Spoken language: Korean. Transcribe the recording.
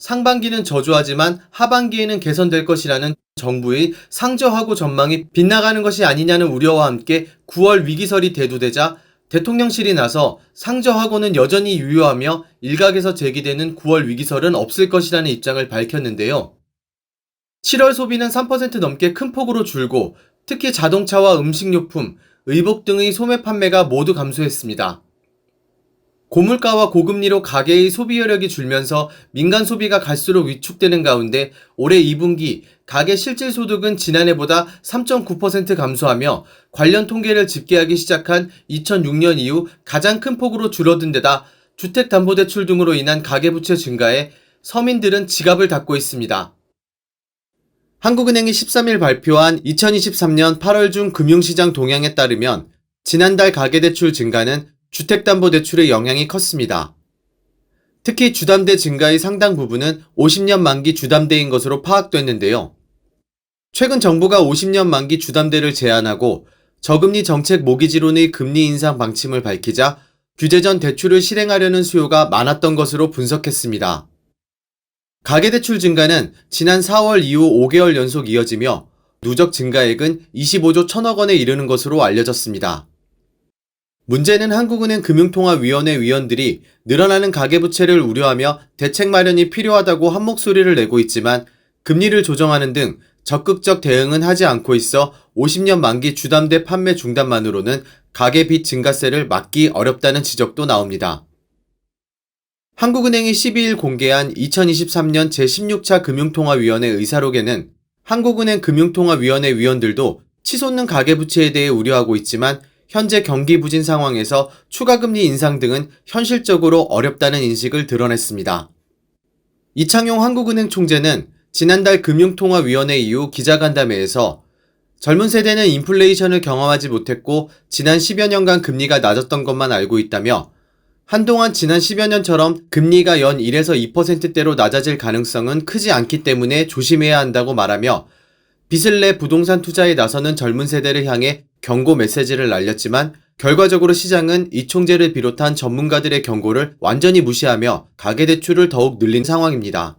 상반기는 저조하지만 하반기에는 개선될 것이라는 정부의 상저하고 전망이 빗나가는 것이 아니냐는 우려와 함께 9월 위기설이 대두되자 대통령실이 나서 상저하고는 여전히 유효하며 일각에서 제기되는 9월 위기설은 없을 것이라는 입장을 밝혔는데요. 7월 소비는 3% 넘게 큰 폭으로 줄고 특히 자동차와 음식료품, 의복 등의 소매 판매가 모두 감소했습니다. 고물가와 고금리로 가계의 소비 여력이 줄면서 민간 소비가 갈수록 위축되는 가운데 올해 2분기 가계 실질소득은 지난해보다 3.9% 감소하며 관련 통계를 집계하기 시작한 2006년 이후 가장 큰 폭으로 줄어든 데다 주택담보대출 등으로 인한 가계부채 증가에 서민들은 지갑을 닫고 있습니다. 한국은행이 13일 발표한 2023년 8월 중 금융시장 동향에 따르면 지난달 가계대출 증가는 주택담보대출의 영향이 컸습니다. 특히 주담대 증가의 상당 부분은 50년 만기 주담대인 것으로 파악됐는데요. 최근 정부가 50년 만기 주담대를 제한하고 저금리 정책 모기지론의 금리 인상 방침을 밝히자 규제 전 대출을 실행하려는 수요가 많았던 것으로 분석했습니다. 가계대출 증가는 지난 4월 이후 5개월 연속 이어지며 누적 증가액은 25조 1천억 원에 이르는 것으로 알려졌습니다. 문제는 한국은행 금융통화위원회 위원들이 늘어나는 가계부채를 우려하며 대책 마련이 필요하다고 한 목소리를 내고 있지만 금리를 조정하는 등 적극적 대응은 하지 않고 있어 50년 만기 주담대 판매 중단만으로는 가계 빚 증가세를 막기 어렵다는 지적도 나옵니다. 한국은행이 12일 공개한 2023년 제16차 금융통화위원회 의사록에는 한국은행 금융통화위원회 위원들도 치솟는 가계부채에 대해 우려하고 있지만 현재 경기 부진 상황에서 추가금리 인상 등은 현실적으로 어렵다는 인식을 드러냈습니다. 이창용 한국은행 총재는 지난달 금융통화위원회 이후 기자간담회에서 젊은 세대는 인플레이션을 경험하지 못했고 지난 10여 년간 금리가 낮았던 것만 알고 있다며 한동안 지난 10여 년처럼 금리가 연 1에서 2%대로 낮아질 가능성은 크지 않기 때문에 조심해야 한다고 말하며 빚을 내 부동산 투자에 나서는 젊은 세대를 향해 경고 메시지를 날렸지만 결과적으로 시장은 이 총재를 비롯한 전문가들의 경고를 완전히 무시하며 가계대출을 더욱 늘린 상황입니다.